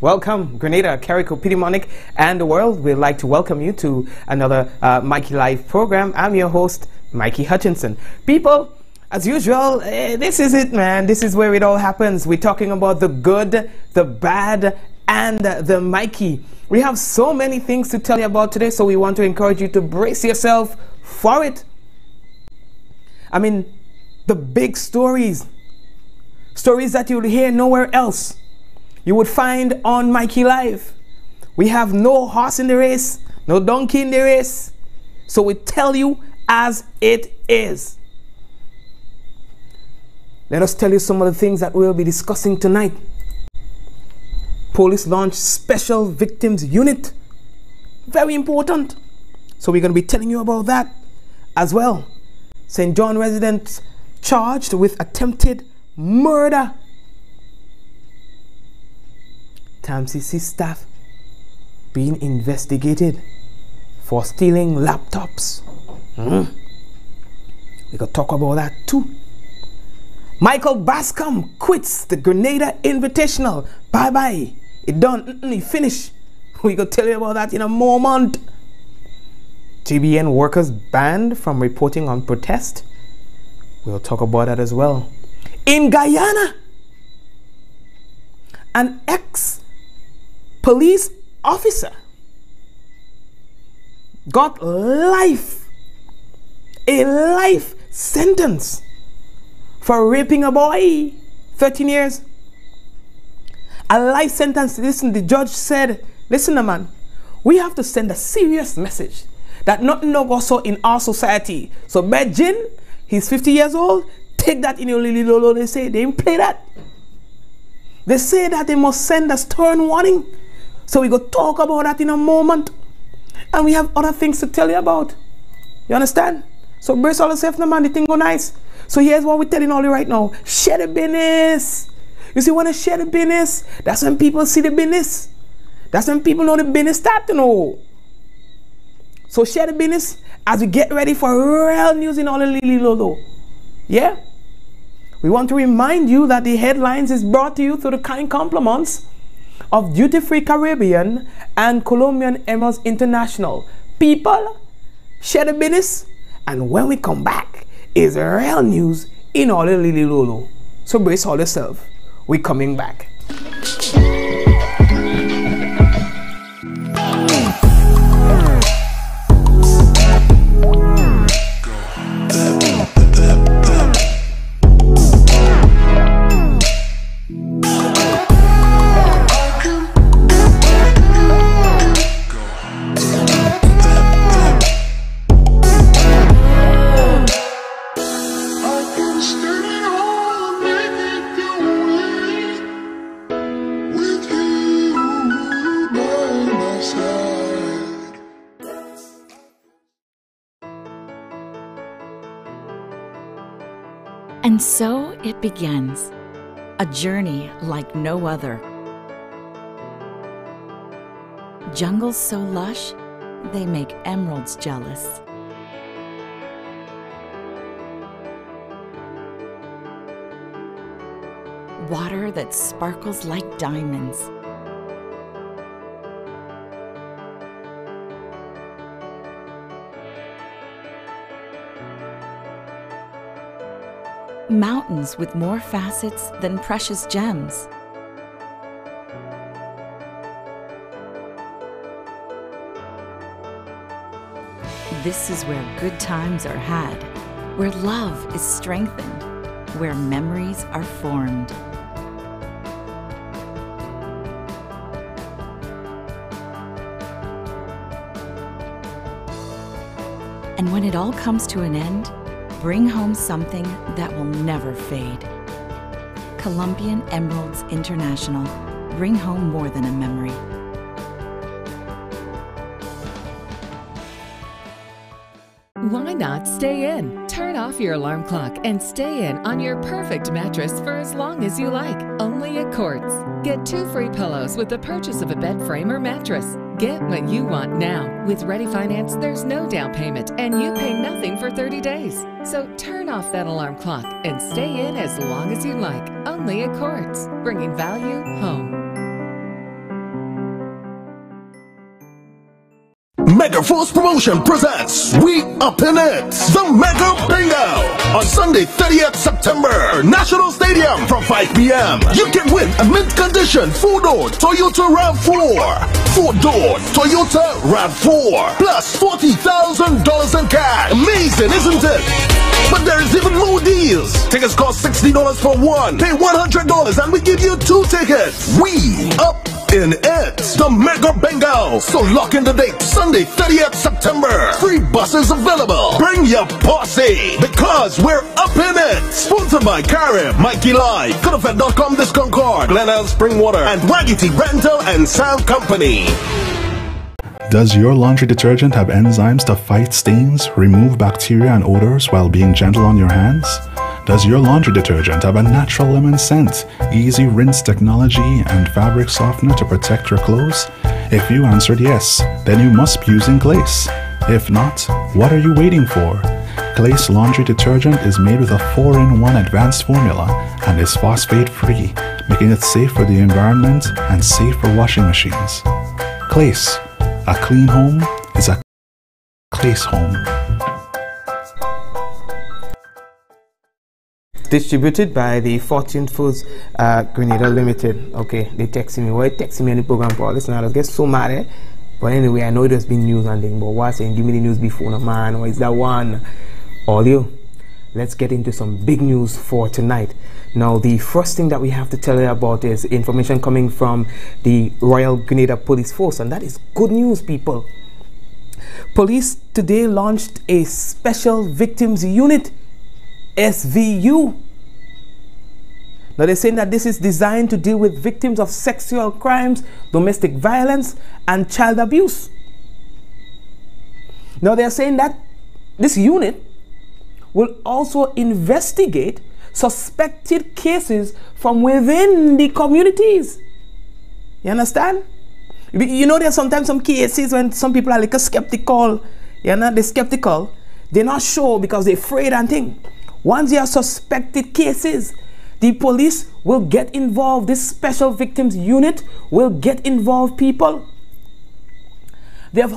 Welcome, Grenada, Carrico, Pidimonic, and the world. We'd like to welcome you to another Mikey Live program. I'm your host, Mikey Hutchinson. People, as usual, this is it, man. This is where it all happens. We're talking about the good, the bad, and the Mikey. We have so many things to tell you about today, so we want to encourage you to brace yourself for it. I mean, the big stories that you'll hear nowhere else, you would find on Mikey Live. We have no horse in the race, no donkey in the race. So we tell you as it is. Let us tell you some of the things that we'll be discussing tonight. Police launched Special Victims Unit. Very important. So we're going to be telling you about that as well. St. John residents charged with attempted murder. TAMCC staff being investigated for stealing laptops. We could talk about that too. Michael Bascom quits the Grenada Invitational. Bye-bye. It done. He finished. We could tell you about that in a moment. GBN workers banned from reporting on protest. We'll talk about that as well. In Guyana, an ex-police officer got a life sentence for raping a boy, 13 years. A life sentence. Listen, the judge said, listen, man, we have to send a serious message that nothing no go so in our society. So Bejin, he's 50 years old, take that in your lily lolo. They say they didn't play that. They say that they must send a stern warning. So we go talk about that in a moment. And we have other things to tell you about. You understand? So brace all yourself, man, the thing go nice. So here's what we're telling all you right now. Share the business. You see, when I share the business, that's when people see the business. That's when people know the business start to know. So share the business as we get ready for real news in all the Lily Lolo. Yeah? We want to remind you that the headlines is brought to you through the kind compliments of Duty Free Caribbean and Colombian Emeralds International. People, share the business, and when we come back, is real news in all the Lily Lolo. So brace all yourself. We're coming back. And so it begins, a journey like no other. Jungles so lush, they make emeralds jealous. Water that sparkles like diamonds. Mountains with more facets than precious gems. This is where good times are had, where love is strengthened, where memories are formed. And when it all comes to an end, bring home something that will never fade. Colombian Emeralds International. Bring home more than a memory. Why not stay in? Turn off your alarm clock and stay in on your perfect mattress for as long as you like. Only at Quartz. Get 2 free pillows with the purchase of a bed frame or mattress. Get what you want now. With Ready Finance, there's no down payment and you pay nothing for 30 days. So turn off that alarm clock and stay in as long as you like. Only at Quartz, bringing value home. Mega Force Promotion presents We Up in It, the Mega Bingo, on Sunday 30th September, National Stadium from 5 p.m. You can win a mint condition 4-door Toyota RAV4, 4-door Toyota RAV4, plus $40,000 in cash. Amazing, isn't it? But there is even more deals. Tickets cost $60 for one, pay $100 and we give you 2 tickets. We Up in It, the Mega Bingo. So lock in the date, Sunday 30th September. Free buses available. Bring your posse, because we're up in it. Sponsored by Karim, Mikey Live, Coodafed.com Discount Card, Glenelg Springwater, and Waggity Rental and Sound Company. Does your laundry detergent have enzymes to fight stains, remove bacteria and odors while being gentle on your hands? Does your laundry detergent have a natural lemon scent, easy rinse technology, and fabric softener to protect your clothes? If you answered yes, then you must be using Glace. If not, what are you waiting for? Glace laundry detergent is made with a 4-in-1 advanced formula and is phosphate-free, making it safe for the environment and safe for washing machines. Glace. A clean home is a Glace home. Distributed by the Fortune Foods Grenada Limited. Okay, they texting me. Why texting me on the program for? Listen, I get so mad, eh? But anyway, I know there's been news and things, but why saying give me the news before no man, or is that one? All you. Let's get into some big news for tonight. Now, the first thing that we have to tell you about is information coming from the Royal Grenada Police Force, and that is good news, people. Police today launched a Special Victims Unit, SVU. Now, they're saying that this is designed to deal with victims of sexual crimes, domestic violence, and child abuse. Now, they're saying that this unit will also investigate suspected cases from within the communities. You understand? You know, there's sometimes some cases when some people are like a skeptical. You know, they're skeptical. They're not sure because they're afraid and things. Once there are suspected cases, the police will get involved. This Special Victims Unit will get involved, people. They have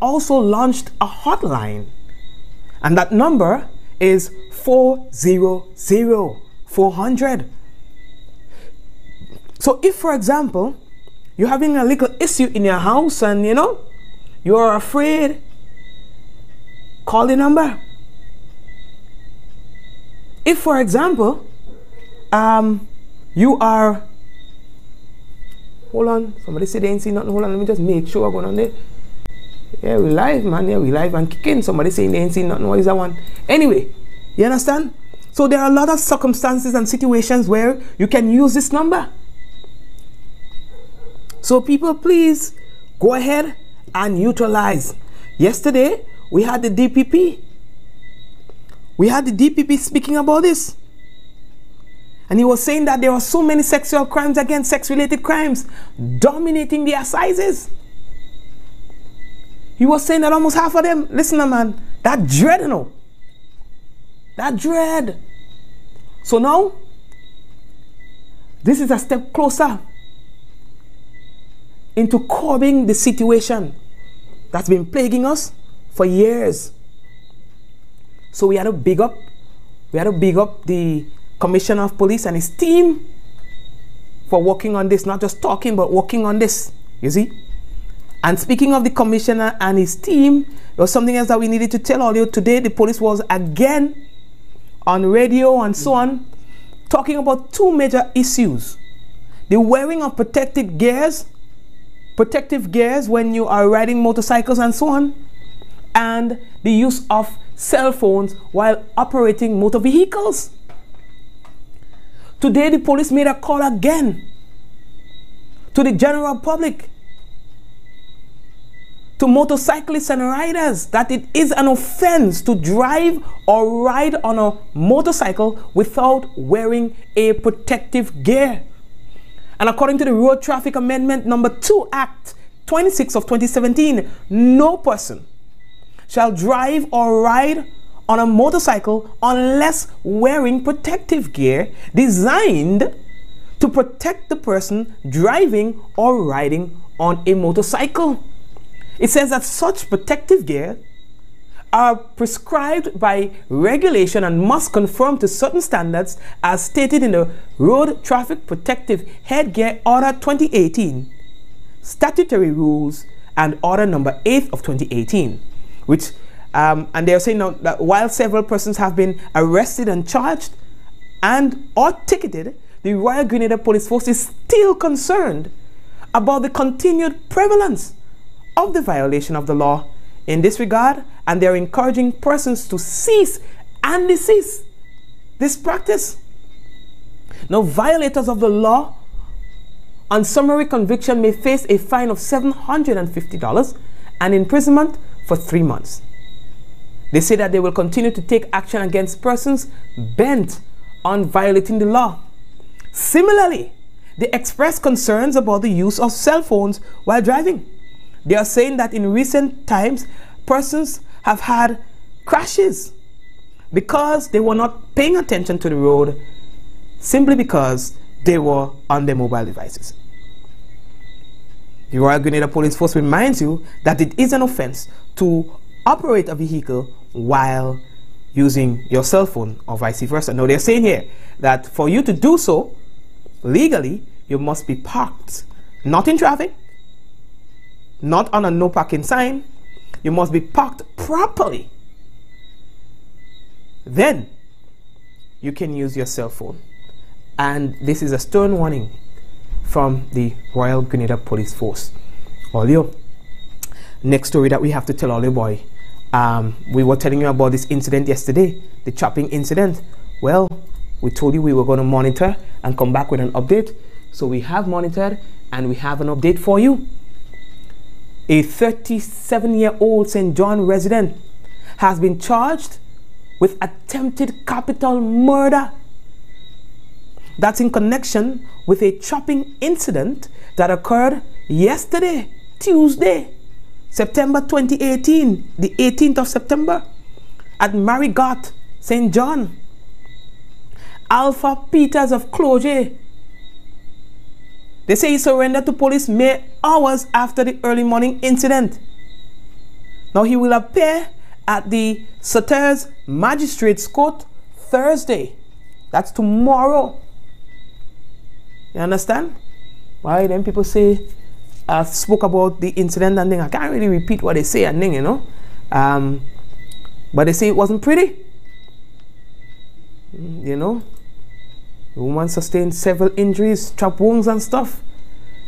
also launched a hotline, and that number is 400-400. So if, for example, you're having a little issue in your house and you know you're afraid, call the number. If, for example, you are, hold on, somebody said they ain't seen nothing. Hold on, let me just make sure I'm going on there. Yeah, we live, man. Yeah, we live and kicking. Somebody saying they ain't seen nothing. What is that one? Anyway, you understand? So there are a lot of circumstances and situations where you can use this number. So people, please go ahead and utilize. Yesterday, we had the DPP. We had the DPP speaking about this. And he was saying that there are so many sexual crimes against sex-related crimes dominating the assizes. He was saying that almost half of them, listen, man, that dread, you know. That dread. So now, this is a step closer into curbing the situation that's been plaguing us for years. So we had to big up the Commissioner of Police and his team for working on this, not just talking, but working on this, you see. And speaking of the Commissioner and his team, there was something else that we needed to tell all you today. The police was again on radio and so on, talking about 2 major issues. The wearing of protective gears when you are riding motorcycles and so on, and the use of cell phones while operating motor vehicles. Today, the police made a call again to the general public, to motorcyclists and riders, that it is an offense to drive or ride on a motorcycle without wearing a protective gear. And according to the Road Traffic Amendment Number 2 Act 26 of 2017, no person shall drive or ride on a motorcycle unless wearing protective gear designed to protect the person driving or riding on a motorcycle. It says that such protective gear are prescribed by regulation and must conform to certain standards as stated in the Road Traffic Protective Headgear Order 2018, Statutory Rules, and Order Number 8 of 2018, which and they are saying now that while several persons have been arrested and charged and or ticketed, the Royal Grenada Police Force is still concerned about the continued prevalence of the violation of the law in this regard, and they are encouraging persons to cease and desist this practice. Now, violators of the law on summary conviction may face a fine of $750 and imprisonment for 3 months. They say that they will continue to take action against persons bent on violating the law. Similarly, they express concerns about the use of cell phones while driving. They are saying that in recent times, persons have had crashes because they were not paying attention to the road, simply because they were on their mobile devices. The Royal Grenada Police Force reminds you that it is an offense to operate a vehicle while using your cell phone or vice versa. Now they're saying here that for you to do so legally, you must be parked not in traffic, not on a no parking sign. You must be parked properly. Then you can use your cell phone. And this is a stern warning from the Royal Grenada Police Force. Olio, next story that we have to tell Olio boy. We were telling you about this incident yesterday, the chopping incident. Well, we told you we were going to monitor and come back with an update. So we have monitored and we have an update for you. A 37-year-old St. John resident has been charged with attempted capital murder. That's in connection with a chopping incident that occurred yesterday, Tuesday, September 2018, the 18th of September, at Marigot, St. John. Alpha Peters of Cloge. They say he surrendered to police mere hours after the early morning incident. Now he will appear at the Sutter's Magistrates Court Thursday. That's tomorrow. You understand? Why then people say, I spoke about the incident and thing. I can't really repeat what they say and thing, you know. But they say it wasn't pretty. You know. The woman sustained several injuries, chop wounds and stuff,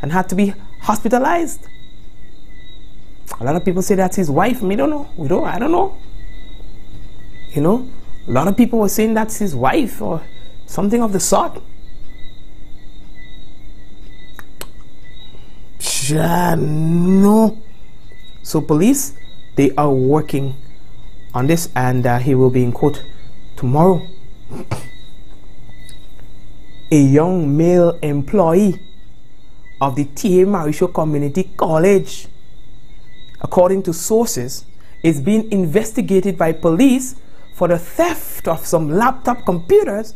and had to be hospitalized. A lot of people say that's his wife. I don't know. I don't know. You know, a lot of people were saying that's his wife or something of the sort. No. So police, they are working on this, and he will be in court tomorrow. A young male employee of the T.A. Marisho Community College, according to sources, is being investigated by police for the theft of some laptop computers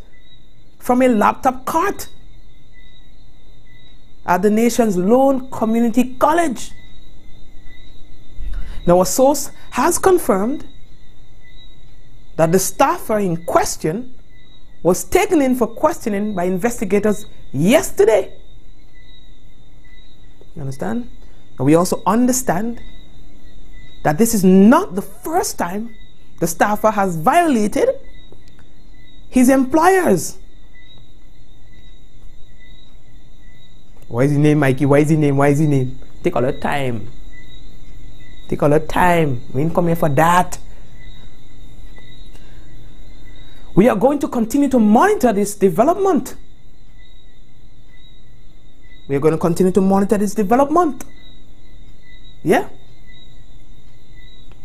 from a laptop cart at the nation's lone community college. Now, a source has confirmed that the staffer in question was taken in for questioning by investigators yesterday. You understand? And we also understand that this is not the first time the staffer has violated his employers. Why is his name Mikey? Why is his name? Why is his name? Take all the time. Take all the time. We didn't come here for that. We are going to continue to monitor this development. We are going to continue to monitor this development. Yeah.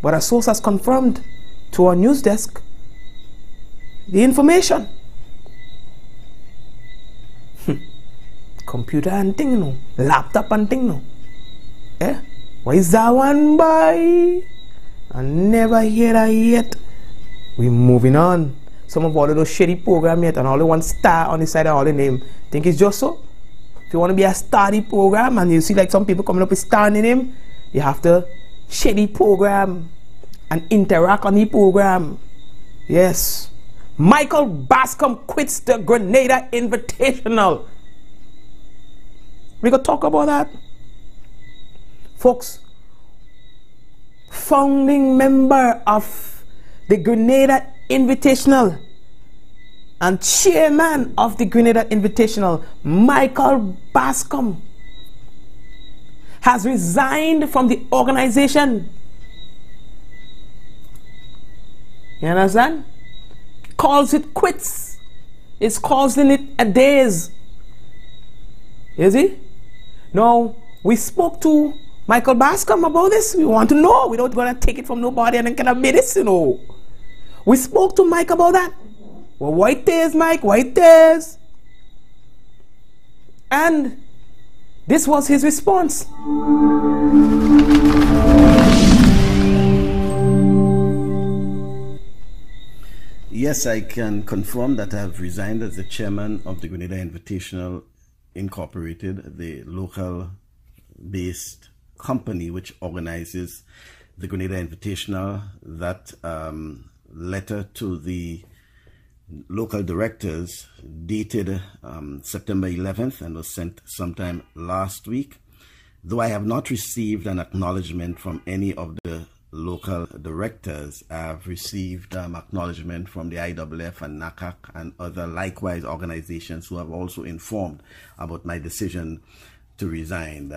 But our source has confirmed to our news desk the information. Computer and thing, no. Laptop and thing, no. Eh? Why is that one, boy? I never hear that yet. We're moving on. Some of all of those shitty programs yet, and all the one star on the side of all the name. Think it's just so? If you want to be a starry program and you see like some people coming up with star in the name, you have to share the program and interact on the program. Yes. Michael Bascom quits the Grenada Invitational. We could talk about that. Folks, founding member of the Grenada Invitational and chairman of the Grenada Invitational, Michael Bascom, has resigned from the organization. You understand? Calls it quits. It's calling it a days. You see? Now, we spoke to Michael Bascom about this. We want to know. We don't want to take it from nobody and then kind of be this, you know. We spoke to Mike about that. Well, why it is, Mike? Why it is? And this was his response. Yes, I can confirm that I have resigned as the chairman of the Grenada Invitational Incorporated, the local-based company which organizes the Grenada Invitational. That letter to the local directors dated September 11th and was sent sometime last week. Though I have not received an acknowledgement from any of the local directors, I have received acknowledgement from the IWF and NACAC and other likewise organizations who have also informed about my decision to resign.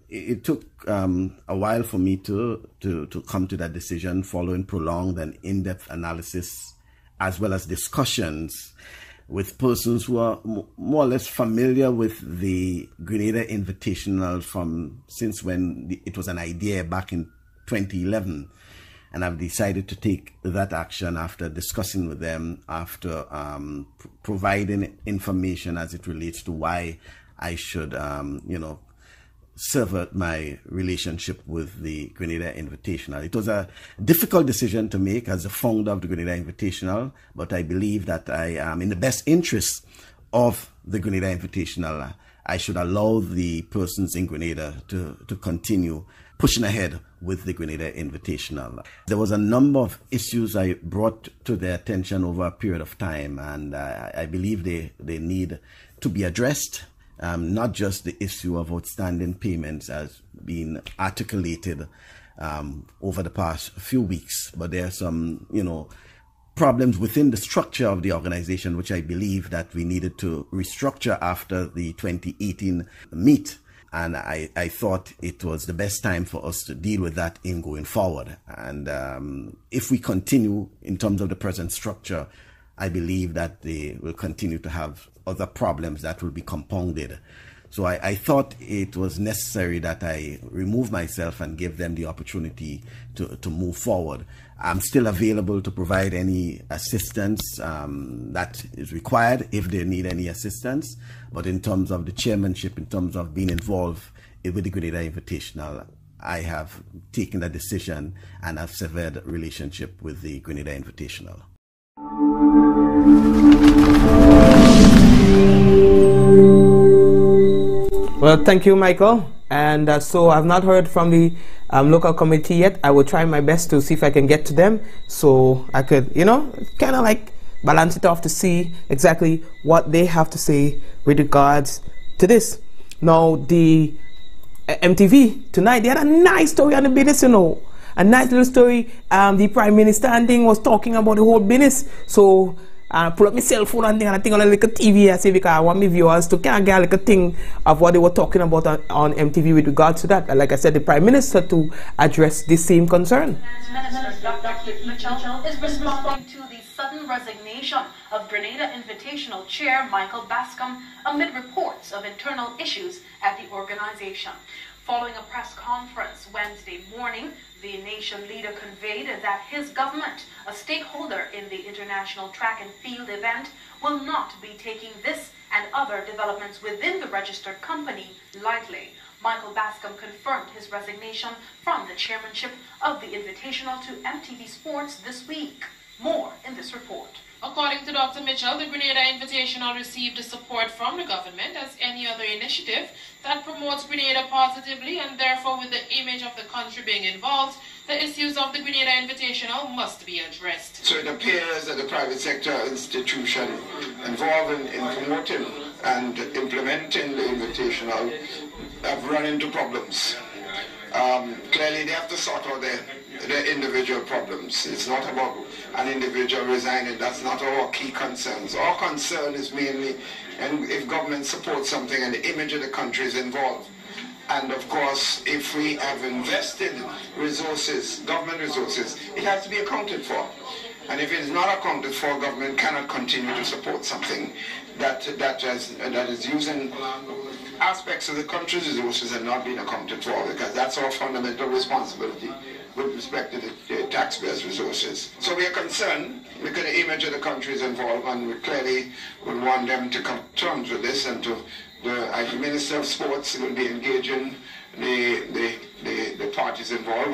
It took a while for me to come to that decision, following prolonged and in-depth analysis as well as discussions with persons who are more or less familiar with the Grenada Invitational since when it was an idea back in 2011. And I've decided to take that action after discussing with them, after providing information as it relates to why I should, sever my relationship with the Grenada Invitational. It was a difficult decision to make as the founder of the Grenada Invitational, but I believe that I am in the best interest of the Grenada Invitational. I should allow the persons in Grenada to continue pushing ahead with the Grenada Invitational. There was a number of issues I brought to their attention over a period of time, and I believe they need to be addressed. Not just the issue of outstanding payments as being articulated over the past few weeks, but there are some, problems within the structure of the organization, which I believe that we needed to restructure after the 2018 meet. And I thought it was the best time for us to deal with that in going forward. And if we continue in terms of the present structure, I believe that they will continue to have other problems that will be compounded. So I thought it was necessary that I remove myself and give them the opportunity to move forward. I'm still available to provide any assistance that is required if they need any assistance. But in terms of the chairmanship, in terms of being involved with the Grenada Invitational, I have taken a decision and have severed the relationship with the Grenada Invitational. Well, thank you, Michael. And so I've not heard from the local committee yet. I will try my best to see if I can get to them so I could, kind of like balance it off to see exactly what they have to say with regards to this. Now, the MTV tonight, they had a nice story on the business, a nice little story. The Prime Minister and thing was talking about the whole business. So pull up my cell phone and I think on a little TV, I see because I want my viewers to kind of get a little thing of what they were talking about on MTV with regards to that. And like I said, the Prime Minister to address the same concern. Dr. Mitchell is responding to the sudden resignation of Grenada Invitational Chair Michael Bascom amid reports of internal issues at the organization. Following a press conference Wednesday morning, the nation leader conveyed that his government, a stakeholder in the international track and field event, will not be taking this and other developments within the registered company lightly. Michael Bascom confirmed his resignation from the chairmanship of the Invitational to MTV Sports this week. More in this report. According to Dr. Mitchell, the Grenada Invitational received support from the government as any other initiative that promotes Grenada positively, and therefore with the image of the country being involved, the issues of the Grenada Invitational must be addressed. So it appears that the private sector institution involved in promoting and implementing the Invitational have run into problems. Clearly they have to sort out their individual problems. It's not about an individual resigning. That's not our key concerns. Our concern is mainly if government supports something and the image of the country is involved. And of course, if we have invested resources, government resources, it has to be accounted for. And if it is not accounted for, government cannot continue to support something that is using aspects of the country's resources and not being accounted for, because that's our fundamental responsibility with respect to the taxpayers' resources. So we are concerned because the image of the country is involved, and we clearly would want them to come to terms with this, and the Minister of Sports will be engaging the parties involved,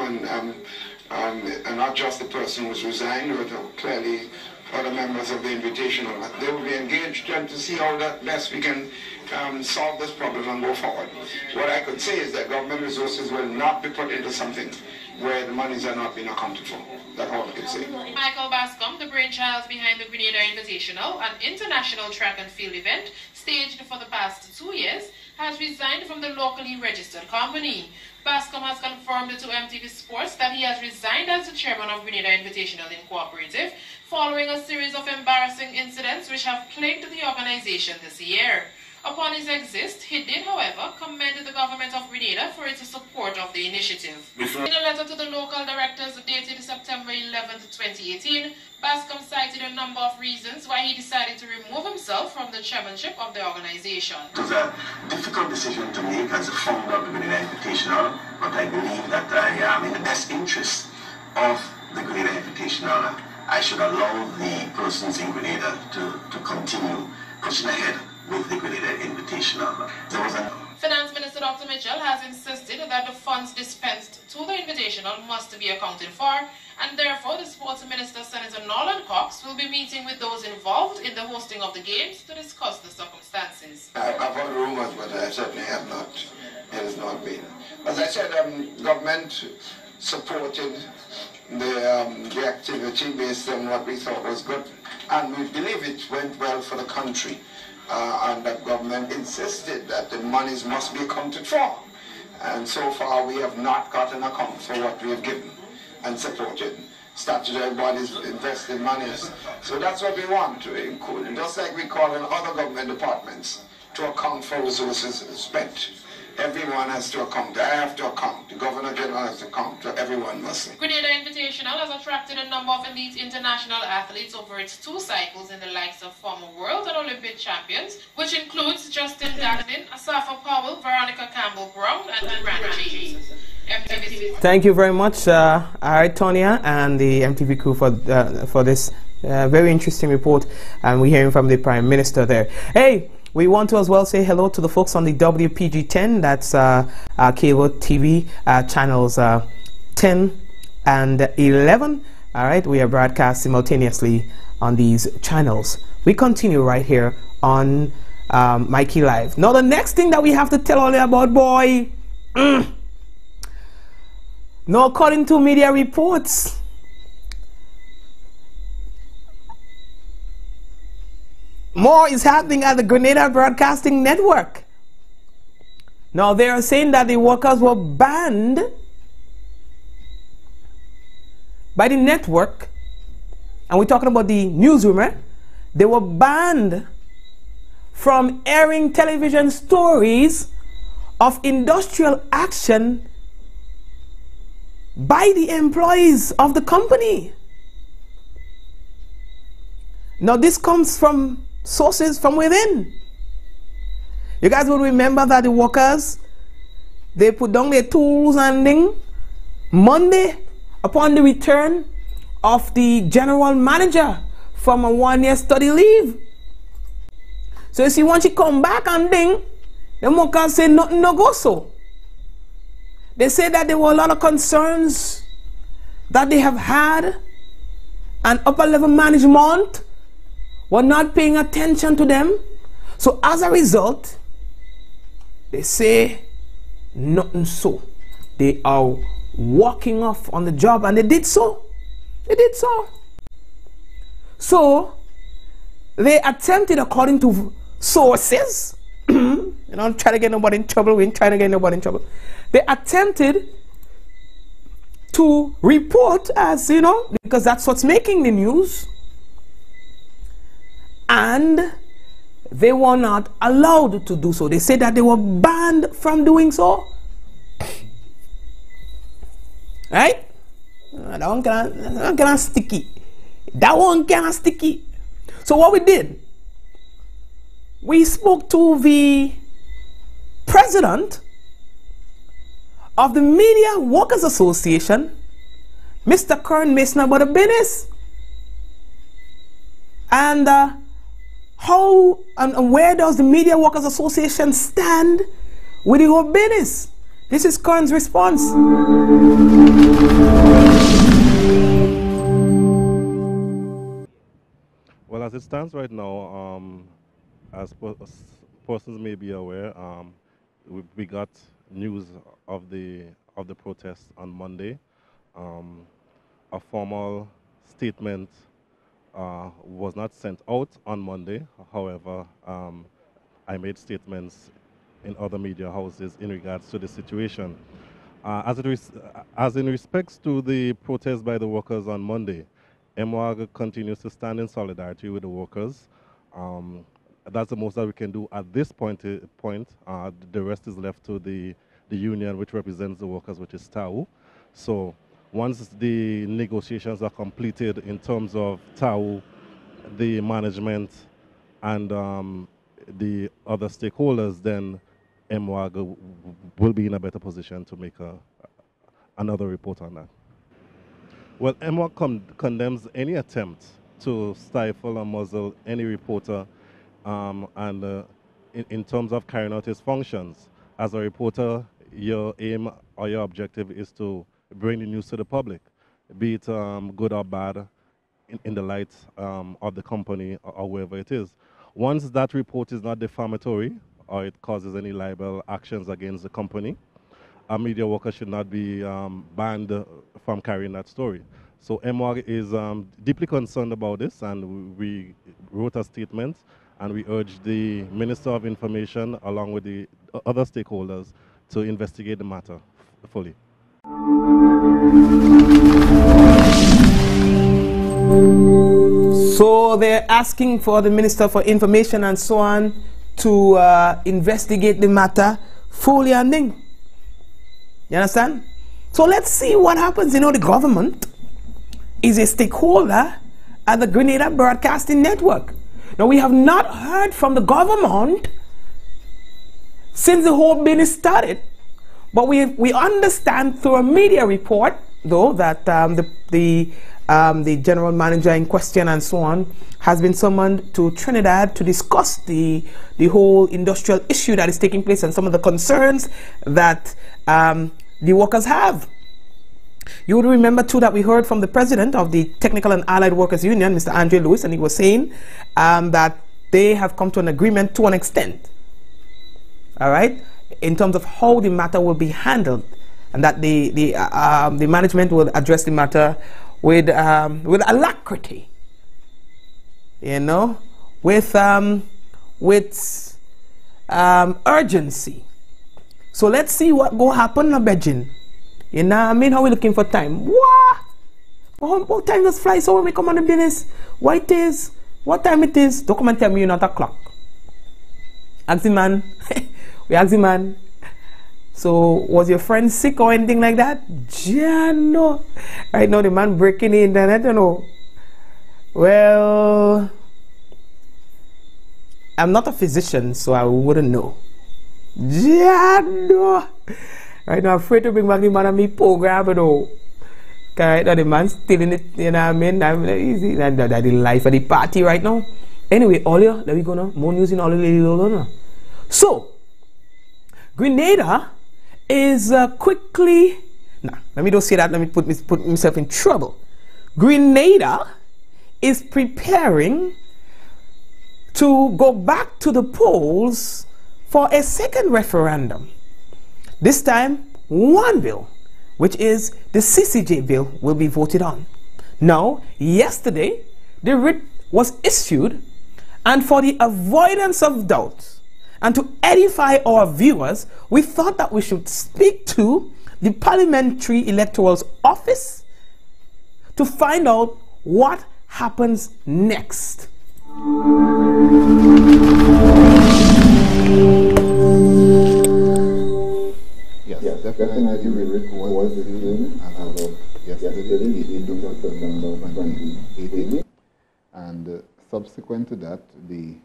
and not just the person who was resigned, but clearly other members of the Invitational. They will be engaged and to see how best we can solve this problem and go forward. What I could say is that government resources will not be put into something where the monies are not being accounted for. That's all I can say. Michael Bascom, the brainchild behind the Grenada Invitational, an international track and field event staged for the past 2 years, has resigned from the locally registered company. Bascom has confirmed to MTV Sports that he has resigned as the chairman of Grenada Invitational Incorporated following a series of embarrassing incidents which have plagued the organization this year. Upon his exit, he did, however, commend the government of Grenada for its support of the initiative. In a letter to the local directors dated September 11, 2018, Bascom cited a number of reasons why he decided to remove himself from the chairmanship of the organization. It was a difficult decision to make as a founder of the Grenada Invitational, but I believe that I am in the best interest of the Grenada Invitational. I should allow the persons in Grenada to continue pushing ahead with the Grenada Invitational. Finance Minister Dr. Mitchell has insisted that the funds dispensed to the Invitational must be accounted for, and therefore the Sports Minister, Senator Norland Cox, will be meeting with those involved in the hosting of the games to discuss the circumstances. I've heard rumors, but I certainly have not. It has not been. As I said, government supported the activity based on what we thought was good, and we believe it went well for the country. And that government insisted that the monies must be accounted for. And so far we have not got an account for what we have given and supported. Statutory bodies invested monies. So that's what we want to include. Just like we call on other government departments to account for resources spent. Everyone has to account. I have to account. The Governor General has to account. Everyone must. Grenada Invitational has attracted a number of elite international athletes over its 2 cycles in the likes of former world and Olympic champions, which includes Justin Gatlin, Asafa Powell, Veronica Campbell-Brown, and Grant James. Thank you very much, all right, Tonya and the MTV crew for this very interesting report, and we're hearing from the Prime Minister there. Hey, we want to as well say hello to the folks on the WPG10, that's cable TV channels 10 and 11. All right, we are broadcast simultaneously on these channels. We continue right here on Mikey Live. Now, the next thing that we have to tell all you about, boy, now, according to media reports, more is happening at the Grenada Broadcasting Network. Now, they are saying that the workers were banned by the network, and we're talking about the newsroom, right? They were banned from airing television stories of industrial action by the employees of the company. Now, this comes from sources from within. You guys will remember that the workers, they put down their tools and thing Monday upon the return of the general manager from a 1-year study leave. So you see, once you come back and thing, the workers say nothing no go so. They say that there were a lot of concerns that they have had, and upper level management were not paying attention to them. So as a result, they say nothing so. They are walking off on the job, and they did so. They did so. So they attempted, according to sources, you know, trying to get nobody in trouble. We ain't trying to get nobody in trouble. They attempted to report, as you know, because that's what's making the news, and they were not allowed to do so. They said that they were banned from doing so. Right? That one kind sticky. That one kind of sticky. So what we did, we spoke to the president of the Media Workers Association, Mr. Kern Mason, about the business. And how and where does the Media Workers Association stand with the whole business? This is Kern's response. Well, as it stands right now, as persons may be aware, we got news of the protest on Monday. A formal statement was not sent out on Monday. However, I made statements in other media houses in regards to the situation. As in respects to the protest by the workers on Monday, MWAG continues to stand in solidarity with the workers. That's the most that we can do at this point. The rest is left to the union, which represents the workers, which is TAU. So once the negotiations are completed in terms of TAU, the management, and the other stakeholders, then MWAG will be in a better position to make another report on that. Well, MWAG condemns any attempt to stifle or muzzle any reporter, and in terms of carrying out his functions. As a reporter, your aim or your objective is to bring the news to the public, be it good or bad, in the light of the company or wherever it is. Once that report is not defamatory or it causes any libel actions against the company, a media worker should not be banned from carrying that story. So MWAG is deeply concerned about this, and we wrote a statement, and we urged the Minister of Information along with the other stakeholders to investigate the matter fully. So they're asking for the Minister for Information and so on to investigate the matter fully and ding. You understand? So let's see what happens. You know, the government is a stakeholder at the Grenada Broadcasting Network. Now, we have not heard from the government since the whole business started, but we understand through a media report, though, that the general manager in question and so on has been summoned to Trinidad to discuss the whole industrial issue that is taking place and some of the concerns that the workers have. You would remember too that we heard from the president of the Technical and Allied Workers Union, Mr. Andre Lewis, and he was saying that they have come to an agreement to an extent, all right, in terms of how the matter will be handled, and that the management will address the matter with alacrity, you know, with urgency. So let's see what go happen in Beijing. You know what I mean? How we looking for time? What? How time does fly so when we come on the business? What it is? What time it is? Don't come and tell me you're not a clock. Ask the man. We ask the man. So was your friend sick or anything like that? Yeah, no. Right now the man breaking in, then I don't know. Well, I'm not a physician, so I wouldn't know. Yeah, no. Right now I'm afraid to bring back the man on me program, you know. Right now the man's still in it, you know what I mean? Easy. That's the life of the party right now. Anyway, Olio, there we go now. More news in Olio. So, Grenada is quickly... Nah, let me don't say that. Let me put myself in trouble. Grenada is preparing to go back to the polls for a second referendum. This time, one bill, which is the CCJ bill, will be voted on. Now, yesterday, the writ was issued, and for the avoidance of doubt and to edify our viewers, we thought that we should speak to the Parliamentary Electoral Office to find out what happens next. Yes, definitely the writ was issued as of yesterday, 18th of September 2018, and subsequent to that, the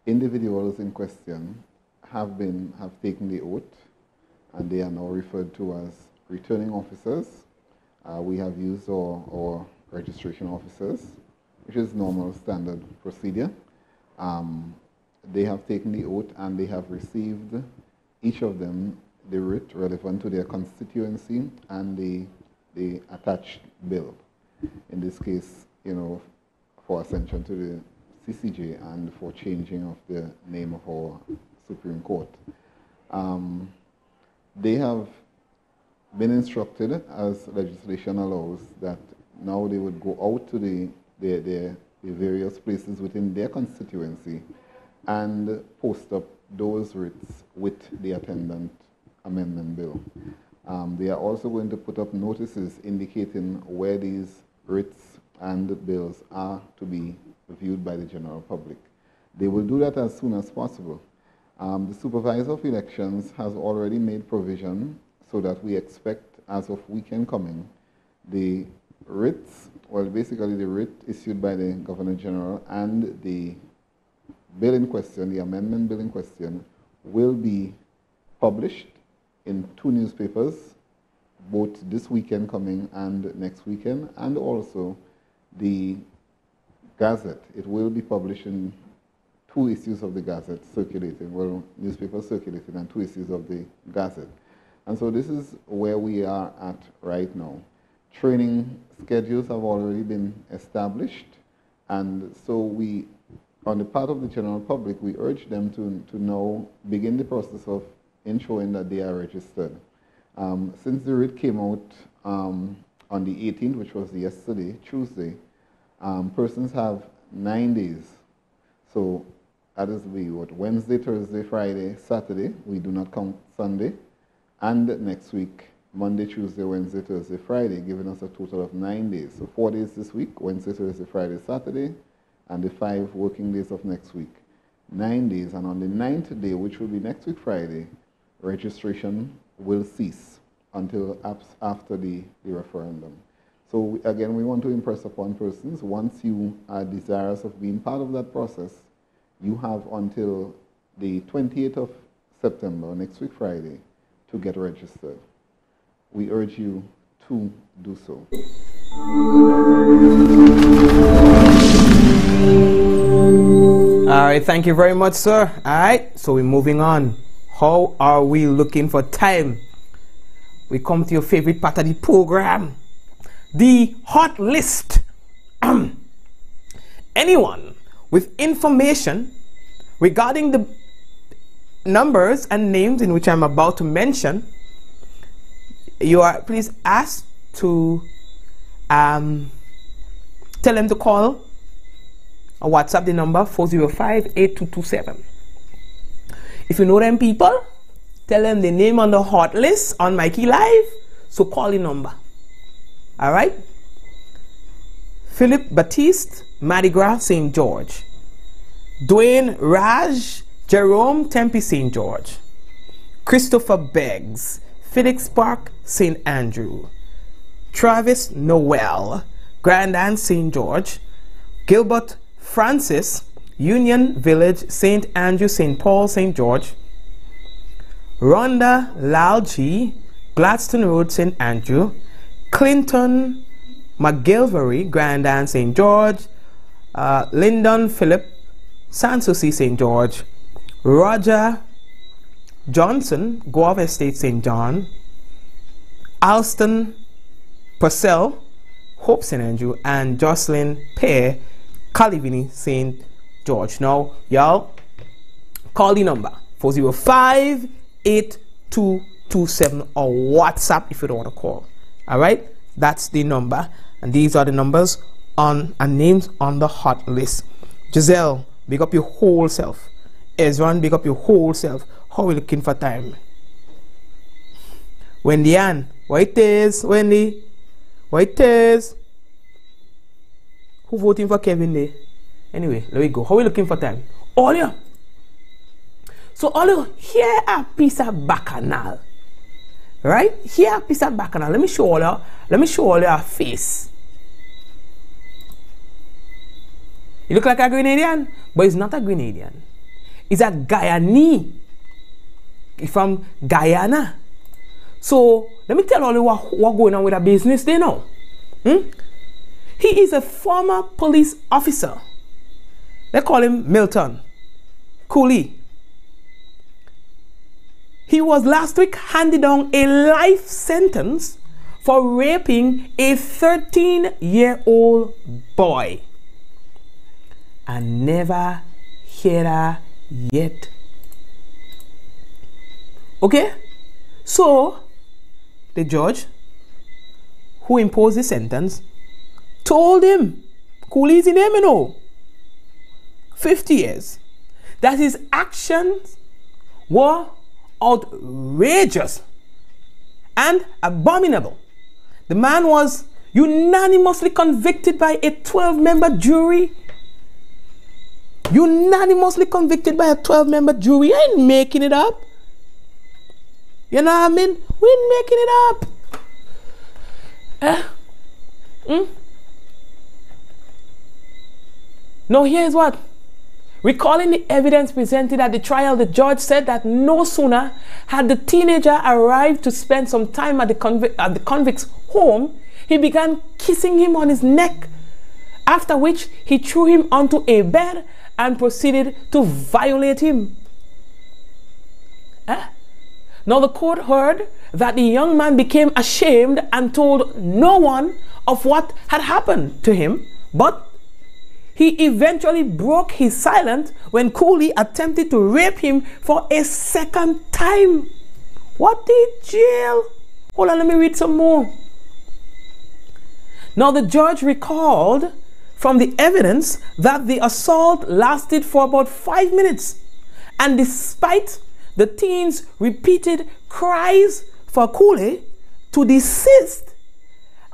individuals in question have taken the oath, and they are now referred to as returning officers. We have used our registration officers, which is normal standard procedure. They have taken the oath and they have received, each of them, the writ relevant to their constituency and the attached bill. In this case, for ascension to the CCJ and for changing of the name of our Supreme Court. They have been instructed, as legislation allows, that now they would go out to the various places within their constituency and post up those writs with the attendant amendment bill. They are also going to put up notices indicating where these writs and bills are to be viewed by the general public. They will do that as soon as possible. The Supervisor of Elections has already made provision so that we expect, as of weekend coming, the writs, well, basically the writ issued by the Governor General and the bill in question, the amendment bill in question, will be published in 2 newspapers, both this weekend coming and next weekend, and also the Gazette. It will be published in 2 issues of the Gazette circulating, well, newspapers circulating, and 2 issues of the Gazette. And so this is where we are at right now. Training schedules have already been established, and so we, on the part of the general public, we urge them to now begin the process of ensuring that they are registered. Since the writ came out on the 18th, which was yesterday, Tuesday, persons have 9 days. So that is Wednesday, Thursday, Friday, Saturday. We do not count Sunday. And next week, Monday, Tuesday, Wednesday, Thursday, Friday, giving us a total of 9 days. So 4 days this week, Wednesday, Thursday, Friday, Saturday, and the 5 working days of next week. 9 days, and on the 9th day, which will be next week Friday, registration will cease until after the referendum. So again, we want to impress upon persons, once you are desirous of being part of that process, you have until the 28th of September, next week Friday, to get registered. We urge you to do so. All right, thank you very much, sir. All right, so we're moving on. How are we looking for time? We come to your favorite part of the program, the hot list. Anyone with information regarding the numbers and names in which I'm about to mention, you are please asked to tell them to call or WhatsApp the number 405-8227. If you know them people, tell them the name on the hot list on Mikey Live, so call the number. All right? Philip Baptiste, Mardi Gras, St. George. Dwayne Raj, Jerome, Tempe, St. George. Christopher Beggs, Felix Park, St. Andrew. Travis Noel, Grand Anne, St. George. Gilbert Francis, Union Village, St. Andrew, St. Paul, St. George. Rhonda Lalji, Gladstone Road, St. Andrew. Clinton McGilvery, Grand Anne, St. George. Lyndon Philip, Sanssouci, St. George. Roger Johnson, Guava Estate, St. John. Alston Purcell, Hope St. Andrew, and Jocelyn Pear, Calivini, St. George. Now, y'all, call the number 405-8227 or WhatsApp if you don't want to call. All right, that's the number, and these are the numbers on and names on the hot list. Giselle, big up your whole self. Ezran, big up your whole self. How are we looking for time? Wendy Ann, what it is, Wendy? What it is? Who voting for Kevin Day? Anyway, there we go. How are we looking for time? All you. So all you, here a piece of bacchanal. Right? Here a piece of bacchanal. Let me show all you. Let me show all your face. You look like a Grenadian, but it's not a Grenadian. It's a Guyanese from Guyana. So let me tell all you what going on with a business there now. He is a former police officer. They call him Milton Cooley. He was last week handed down a life sentence for raping a 13-year-old boy. And never hear her yet. Okay? So, the judge who imposed the sentence told him, Cooley's in him, you know, 50 years, that his actions were outrageous and abominable. The man was unanimously convicted by a 12-member jury. Unanimously convicted by a 12-member jury. I ain't making it up. You know what I mean? We ain't making it up. Now here's what. Recalling the evidence presented at the trial, the judge said that no sooner had the teenager arrived to spend some time at the convict's home, he began kissing him on his neck, after which he threw him onto a bed and proceeded to violate him. Now the court heard that the young man became ashamed and told no one of what had happened to him, but he eventually broke his silence when Cooley attempted to rape him for a second time. What the jail? Hold on, let me read some more. Now the judge recalled from the evidence that the assault lasted for about 5 minutes, and despite the teen's repeated cries for Cooley to desist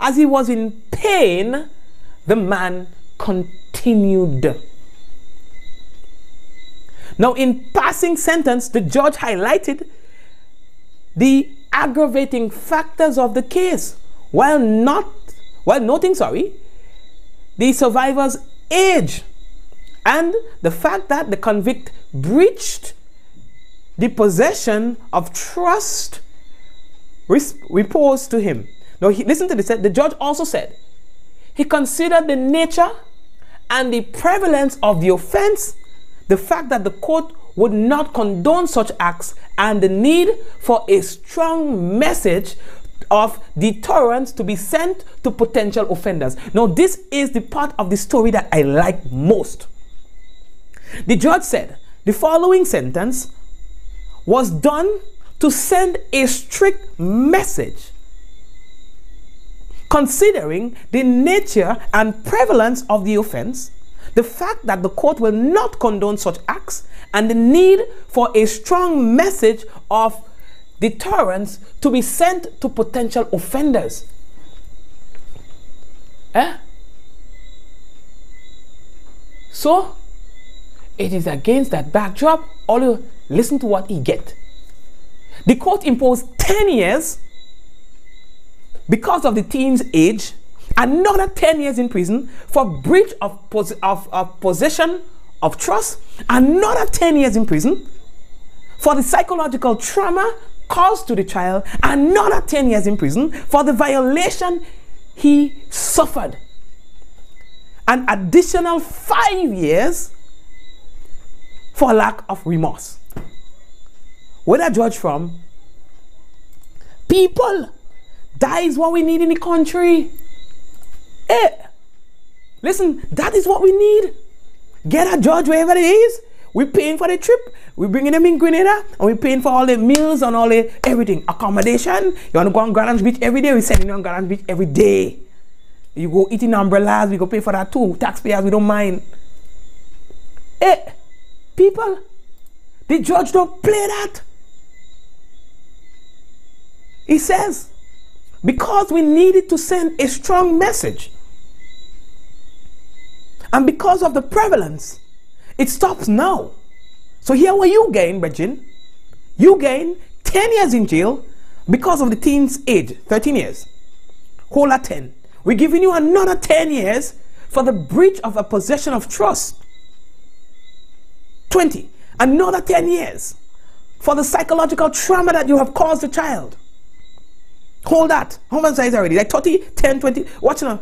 as he was in pain, the man continued. Now, in passing sentence, the judge highlighted the aggravating factors of the case while noting the survivor's age and the fact that the convict breached the possession of trust reposed to him. Now, listen to this. The judge also said he considered the nature and the prevalence of the offense, the fact that the court would not condone such acts, and the need for a strong message of deterrence to be sent to potential offenders. Now, this is the part of the story that I like most. The judge said the following sentence was done to send a strict message considering the nature and prevalence of the offense, the fact that the court will not condone such acts, and the need for a strong message of deterrence to be sent to potential offenders. So, it is against that backdrop, all you listen to what he get. The court imposed 10 years because of the teen's age, another 10 years in prison for breach of possession of trust, another 10 years in prison for the psychological trauma caused to the child, another 10 years in prison for the violation he suffered, an additional 5 years for lack of remorse. Where I judge from? People. That is what we need in the country. Listen, that is what we need. Get a judge wherever it is. We're paying for the trip. We're bringing them in Grenada, and we're paying for all the meals and all the everything. Accommodation. You want to go on Grand Beach every day? We're sending you on Grand Beach every day. You go eating umbrellas, we go pay for that too. Taxpayers, we don't mind. Hey, people, the judge don't play that. He says, because we needed to send a strong message, and because of the prevalence, it stops now. So here what you gain, Bridget, you gain 10 years in jail because of the teen's age, 13 years. Whole lot 10. We're giving you another 10 years for the breach of a possession of trust. 20. Another 10 years for the psychological trauma that you have caused the child. Hold that. How much size already? Like 30, 10, 20. Watch now.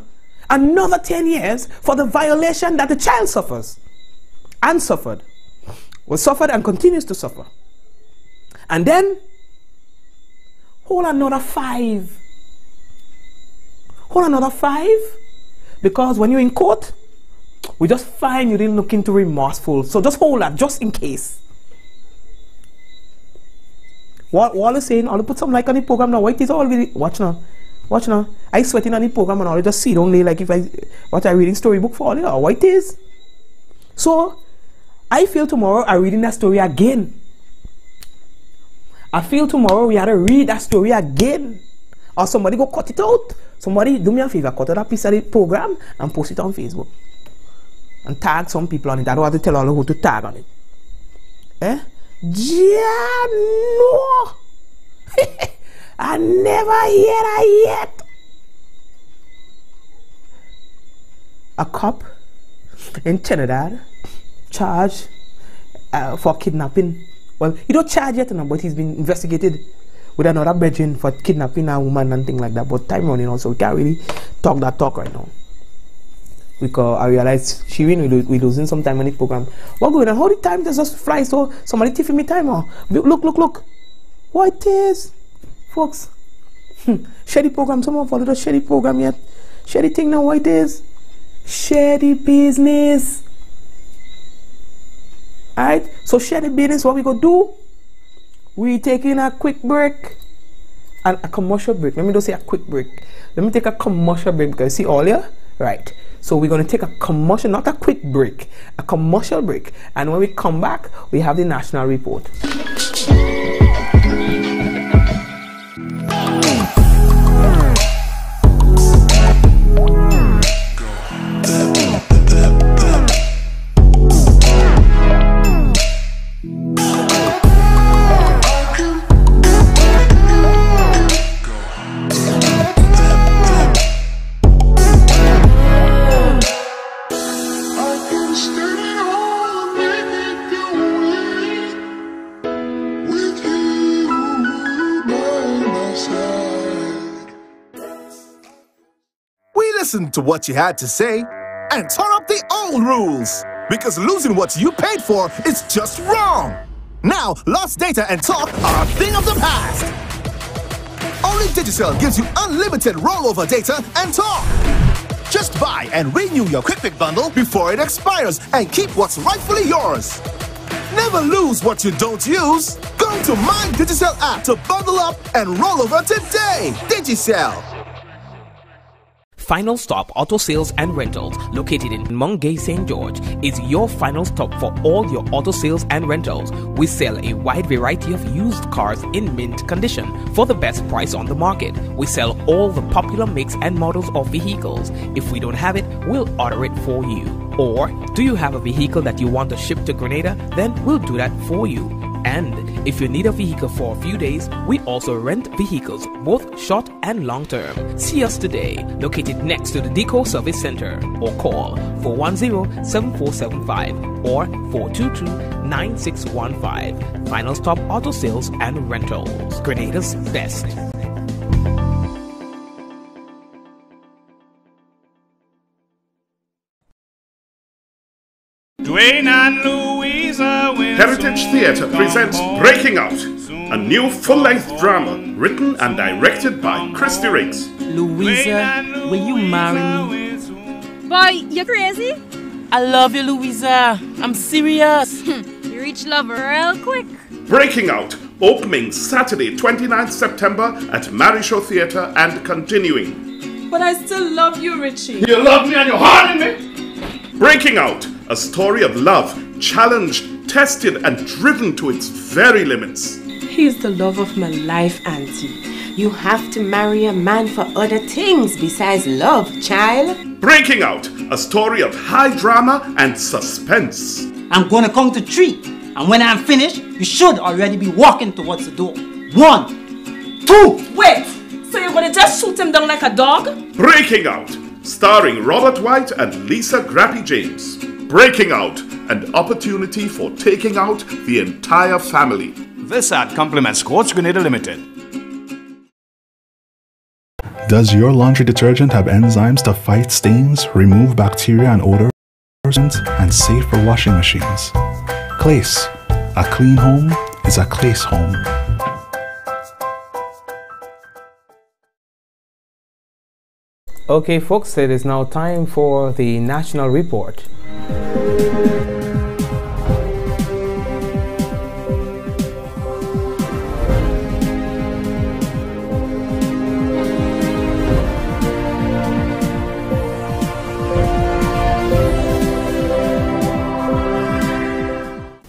Another 10 years for the violation that the child suffers. And suffered. Was suffered and continues to suffer. And then, hold another 5. Hold another 5. Because when you're in court, we just find you didn't look into remorseful. So just hold that, just in case. What all is saying, I'll put some like on the program now. White is all really, watch now. Watch now. I sweating on the program and all. I just see it only like if I reading storybook for all you or white is. So I feel tomorrow I'm reading that story again. I feel tomorrow we had to read that story again. Or somebody go cut it out. Somebody do me a favor, cut out that piece of the program and post it on Facebook. And tag some people on it. I don't have to tell all who to tag on it. Eh? Yeah, no. I never hear that yet. A cop in Trinidad charged for kidnapping. Well, he don't charge yet, but he's been investigated with another brethren for kidnapping a woman and things like that. But time running also, we can't really talk that talk right now. Because I realize we're losing some time on the program. What going on? How the time does just fly? So somebody tipping me time on. Look. What it is? Folks. Share the program. Someone follow the share the program yet. Share the thing now. What it is? Share the business. Alright? So share the business. What we gonna do? We taking a quick break. And a commercial break. Let me just say a quick break. Let me take a commercial break because see all here? Right. So we're going to take a commercial, not a quick break, a commercial break. And when we come back, we have the national report. Listen to what you had to say and turn up the old rules, because losing what you paid for is just wrong. Now, lost data and talk are a thing of the past. Only Digicel gives you unlimited rollover data and talk. Just buy and renew your QuickPick bundle before it expires and keep what's rightfully yours. Never lose what you don't use. Go to My Digicel app to bundle up and roll over today. Digicel. Final Stop Auto Sales and Rentals, located in Mungay, St. George, is your final stop for all your auto sales and rentals. We sell a wide variety of used cars in mint condition for the best price on the market. We sell all the popular makes and models of vehicles. If we don't have it, we'll order it for you. Or, do you have a vehicle that you want to ship to Grenada? Then we'll do that for you. And if you need a vehicle for a few days, we also rent vehicles, both short and long term. See us today, located next to the Deco Service Center, or call 410-7475 or 422-9615. Final Stop Auto Sales and Rentals, Grenada's best. Dwayne and Louisa Heritage Theatre presents Breaking Out, a new full-length drama written and directed by Christy Riggs. Louisa, will you marry me? Boy, you crazy? I love you, Louisa. I'm serious. You reach love real quick. Breaking Out, opening Saturday, 29th September at Marishow Theatre and continuing. But I still love you, Richie. You love me and you're hard me. Breaking Out, a story of love, challenged, tested and driven to its very limits. He's the love of my life, Auntie. You have to marry a man for other things besides love, child. Breaking Out, a story of high drama and suspense. I'm gonna count to 3. And when I'm finished, you should already be walking towards the door. 1, 2. Wait, so you're gonna just shoot him down like a dog? Breaking Out, starring Robert White and Lisa Grappy James. Breaking Out, an opportunity for taking out the entire family. This ad complements Quartz Grenada Limited. Does your laundry detergent have enzymes to fight stains, remove bacteria and odors, and safe for washing machines? Clace. A clean home is a Clace home. Okay, folks, it is now time for the National Report.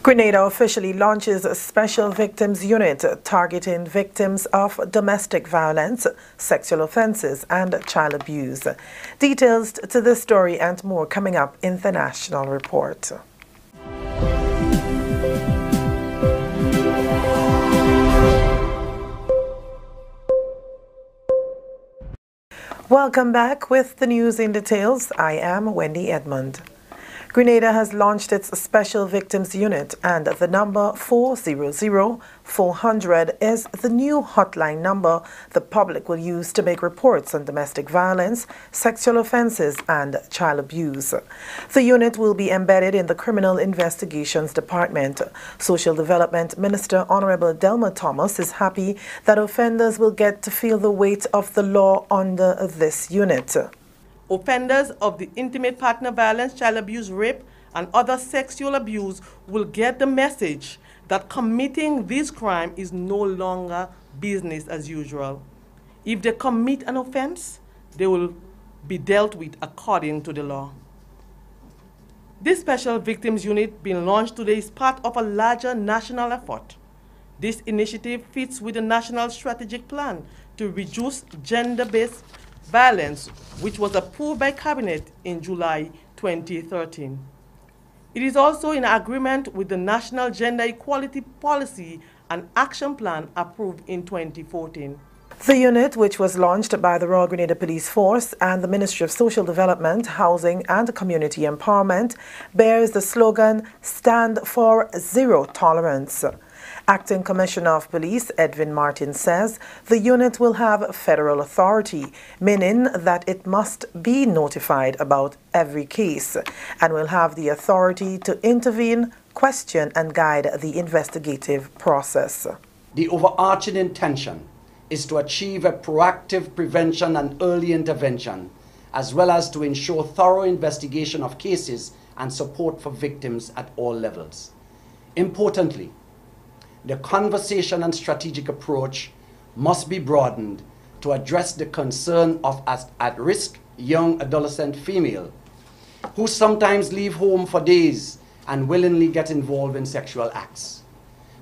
Grenada officially launches a special victims unit targeting victims of domestic violence, sexual offences and child abuse. Details to this story and more coming up in the National Report. Welcome back with the news in details. I am Wendy Edmond. Grenada has launched its Special Victims Unit, and the number 400-400 is the new hotline number the public will use to make reports on domestic violence, sexual offences and child abuse. The unit will be embedded in the Criminal Investigations Department. Social Development Minister Honorable Delma Thomas is happy that offenders will get to feel the weight of the law under this unit. Offenders of the intimate partner violence, child abuse, rape, and other sexual abuse will get the message that committing this crime is no longer business as usual. If they commit an offense, they will be dealt with according to the law. This Special Victims Unit being launched today is part of a larger national effort. This initiative fits with the National Strategic Plan to reduce gender-based violence, which was approved by Cabinet in July 2013. It is also in agreement with the National Gender Equality Policy and Action Plan approved in 2014. The unit, which was launched by the Royal Grenada Police Force and the Ministry of Social Development, Housing and Community Empowerment, bears the slogan, "Stand for Zero Tolerance." Acting Commissioner of Police Edwin Martin says the unit will have federal authority, meaning that it must be notified about every case and will have the authority to intervene, question and guide the investigative process. The overarching intention is to achieve a proactive prevention and early intervention, as well as to ensure thorough investigation of cases and support for victims at all levels. Importantly, the conversation and strategic approach must be broadened to address the concern of at-risk young adolescent female who sometimes leave home for days and willingly get involved in sexual acts.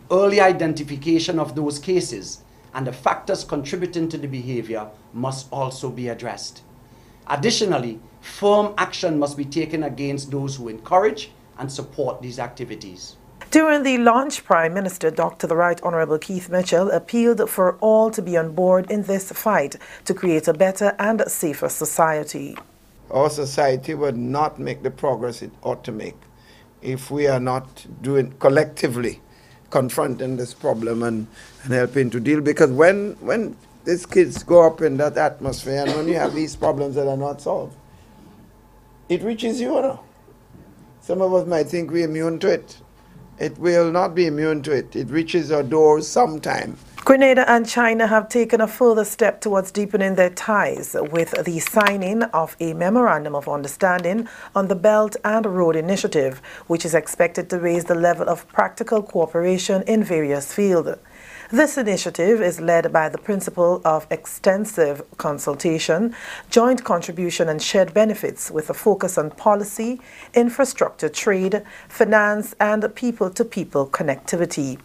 Early identification of those cases and the factors contributing to the behavior must also be addressed. Additionally, firm action must be taken against those who encourage and support these activities. During the launch, Prime Minister Dr. The Right Honourable Keith Mitchell appealed for all to be on board in this fight to create a better and safer society. Our society would not make the progress it ought to make if we are not doing collectively confronting this problem and helping to deal. Because when these kids go up in that atmosphere and when you have these problems that are not solved, it reaches you, you know. Some of us might think we're immune to it. It will not be immune to it. It reaches our doors sometime. Grenada and China have taken a further step towards deepening their ties with the signing of a Memorandum of Understanding on the Belt and Road Initiative, which is expected to raise the level of practical cooperation in various fields. This initiative is led by the principle of extensive consultation, joint contribution and shared benefits with a focus on policy, infrastructure, trade, finance and people-to-people connectivity.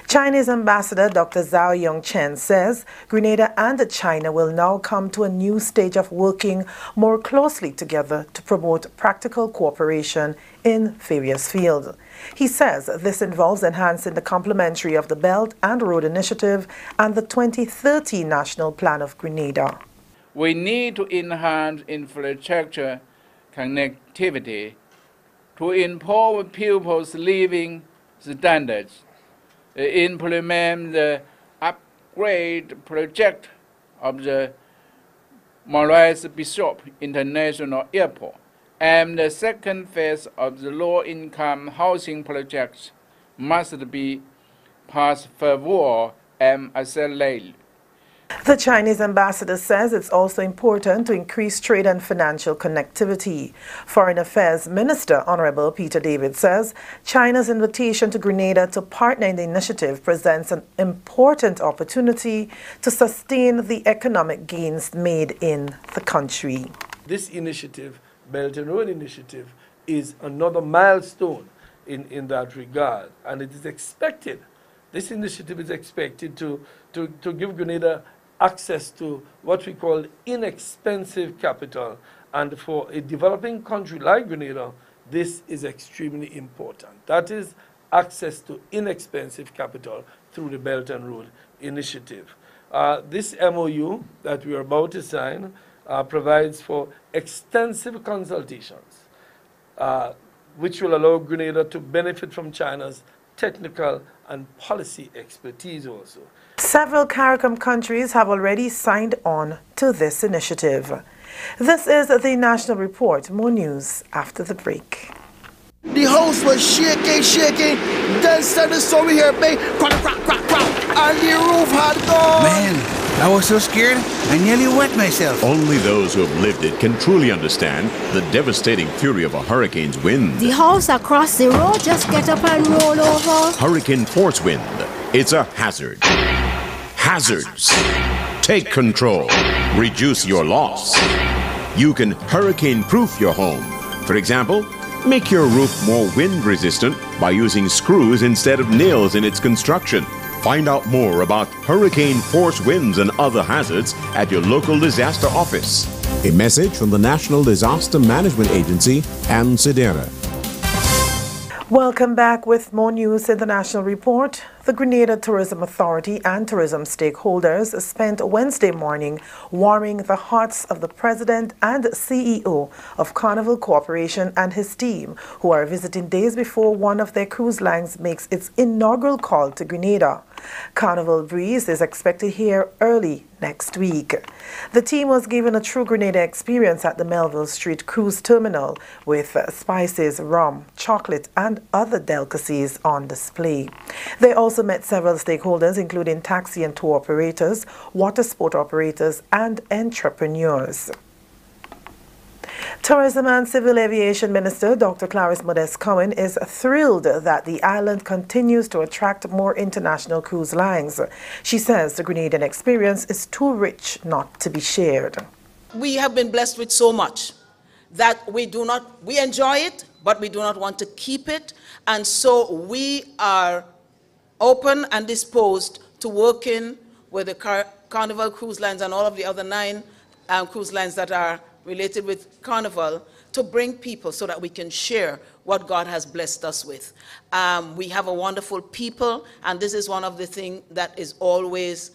Chinese Ambassador Dr. Zhao Yongchen says Grenada and China will now come to a new stage of working more closely together to promote practical cooperation in various fields. He says this involves enhancing the complementary of the Belt and Road Initiative and the 2030 National Plan of Grenada. We need to enhance infrastructure connectivity to improve people's living standards, implement the upgrade project of the Maurice Bishop International Airport, and the second phase of the low-income housing projects must be passed forward and accelerated. The Chinese ambassador says it's also important to increase trade and financial connectivity. Foreign Affairs Minister Honorable Peter David says China's invitation to Grenada to partner in the initiative presents an important opportunity to sustain the economic gains made in the country. This initiative, Belt and Road Initiative, is another milestone in that regard, and it is expected, this initiative is expected to give Grenada access to what we call inexpensive capital, and for a developing country like Grenada, this is extremely important. That is access to inexpensive capital through the Belt and Road Initiative. This MOU that we are about to sign provides for extensive consultations, which will allow Grenada to benefit from China's technical and policy expertise also. Several CARICOM countries have already signed on to this initiative. This is the National Report. More news after the break. The house was shaking. Then said the story here, babe. Crack, and the roof had gone. Man, I was so scared, I nearly wet myself. Only those who have lived it can truly understand the devastating fury of a hurricane's wind. The house across the road just get up and roll over. Hurricane force wind. It's a hazard. Hazards. Take control. Reduce your loss. You can hurricane-proof your home. For example, make your roof more wind-resistant by using screws instead of nails in its construction. Find out more about hurricane force winds and other hazards at your local disaster office. A message from the National Disaster Management Agency and SEDERA. Welcome back with more news in the National Report. The Grenada Tourism Authority and tourism stakeholders spent Wednesday morning warming the hearts of the President and CEO of Carnival Corporation and his team, who are visiting days before one of their cruise lines makes its inaugural call to Grenada. Carnival Breeze is expected here early next week. The team was given a true Grenada experience at the Melville Street Cruise Terminal with spices, rum, chocolate and other delicacies on display. They also met several stakeholders including taxi and tour operators, water sport operators and entrepreneurs. Tourism and Civil Aviation Minister Dr. Clarice Modeste Cohen is thrilled that the island continues to attract more international cruise lines. She says the Grenadian experience is too rich not to be shared. We have been blessed with so much that we enjoy it, but we do not want to keep it. And so we are open and disposed to working with the Carnival Cruise Lines and all of the other 9 cruise lines that are related with Carnival to bring people so that we can share what God has blessed us with. We have a wonderful people, and this is one of the things that is always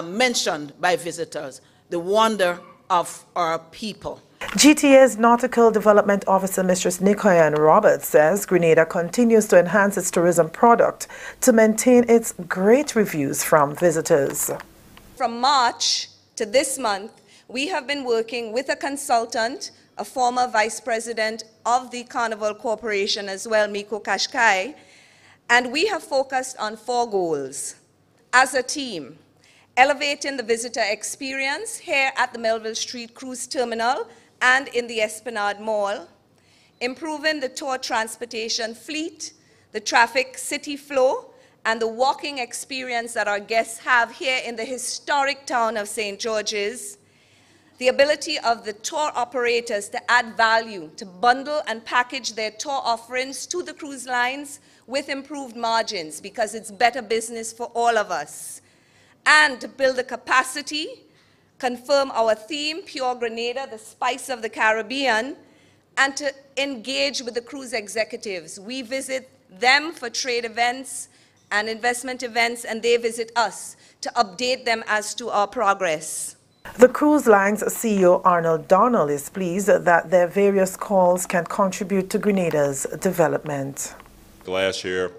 mentioned by visitors, the wonder of our people. GTA's Nautical Development Officer, Mistress Nicoyan Roberts, says Grenada continues to enhance its tourism product to maintain its great reviews from visitors. From March to this month, we have been working with a consultant, a former vice president of the Carnival Corporation as well, Miko Kashkai, and we have focused on 4 goals. As a team, elevating the visitor experience here at the Melville Street Cruise Terminal and in the Esplanade Mall, improving the tour transportation fleet, the traffic city flow, and the walking experience that our guests have here in the historic town of St. George's, the ability of the tour operators to add value, to bundle and package their tour offerings to the cruise lines with improved margins because it's better business for all of us, and to build the capacity, confirm our theme, Pure Grenada, the spice of the Caribbean, and to engage with the cruise executives. We visit them for trade events and investment events, and they visit us to update them as to our progress. The cruise line's CEO Arnold Donald is pleased that their various calls can contribute to Grenada's development. Last year,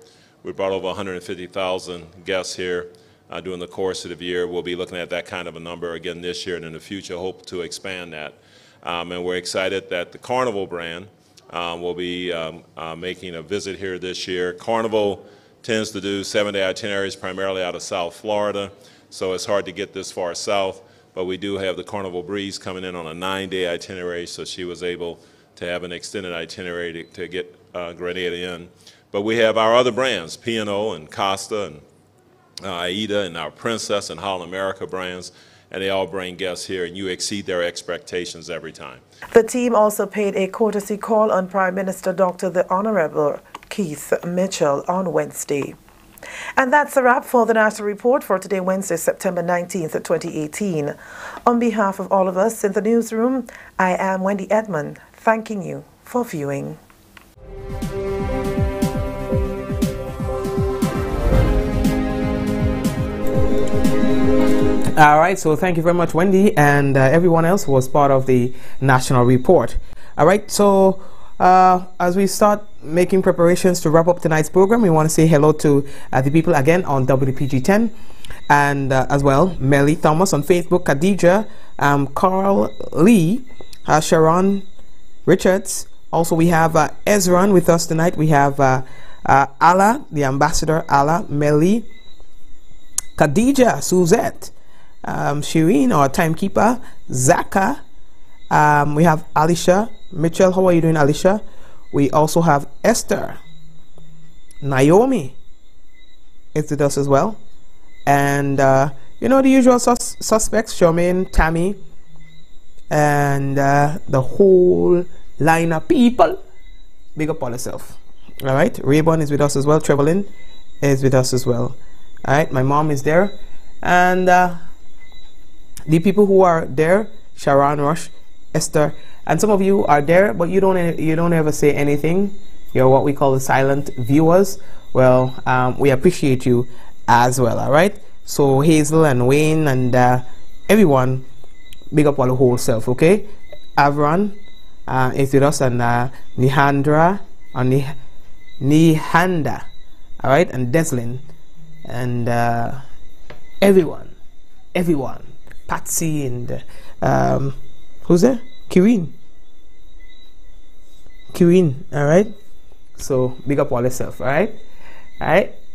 we brought over 150,000 guests here. During the course of the year, we'll be looking at that kind of a number again this year, and in the future hope to expand that. And we're excited that the Carnival brand will be making a visit here this year. Carnival tends to do 7-day itineraries primarily out of South Florida, so it's hard to get this far south, but we do have the Carnival Breeze coming in on a 9-day itinerary, so she was able to have an extended itinerary to get Grenada in. But we have our other brands, P&O and Costa and AIDA and our Princess and Holland America brands, and they all bring guests here, and you exceed their expectations every time. The team also paid a courtesy call on Prime Minister Dr. the Honorable Keith Mitchell on Wednesday. And that's a wrap for the National Report for today, Wednesday, September 19th, 2018. On behalf of all of us in the newsroom, I am Wendy Edmond, thanking you for viewing. All right, so thank you very much, Wendy, and everyone else who was part of the National Report. All right, so as we start making preparations to wrap up tonight's program, we want to say hello to the people again on WPG10, and as well, Melly Thomas on Facebook, Khadija, Carl Lee, Sharon Richards. Also, we have Ezran with us tonight. We have Ala, the ambassador, Ala, Melly, Khadija, Suzette, Shireen, our timekeeper, Zaka. We have Alicia Mitchell. How are you doing, Alicia? We also have Esther. Naomi is with us as well. And, you know, the usual suspects, Charmaine, Tammy, and the whole line of people. Big up all yourself. All right. Rayburn is with us as well. Trevelyan is with us as well. All right. My mom is there. And the people who are there, Sharon Rush, Esther, and some of you are there, but you don't ever say anything. You're what we call the silent viewers. Well, we appreciate you as well. All right. So Hazel and Wayne and everyone, big up all the whole self. Okay. Avron is with us, and Nihandra and Nihanda. All right, and Deslin and everyone, Patsy and who's there? Kirin. All right. So big up all yourself. All right.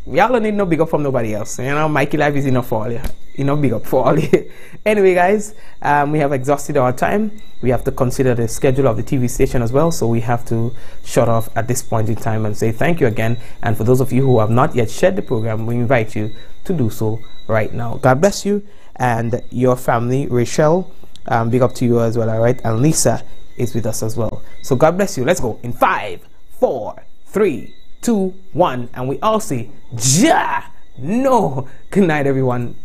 Y'all don't need no big up from nobody else. You know, Mikey life is enough for all you. Enough big up for all you. Anyway, guys, we have exhausted our time. We have to consider the schedule of the TV station as well. So we have to shut off at this point in time and say thank you again. And for those of you who have not yet shared the program, we invite you to do so right now. God bless you and your family. Rachel, big up to you as well. All right. And Lisa is with us as well. So God bless you. Let's go in 5, 4, 3, 2, 1, and we all say, Ja! No! Good night, everyone.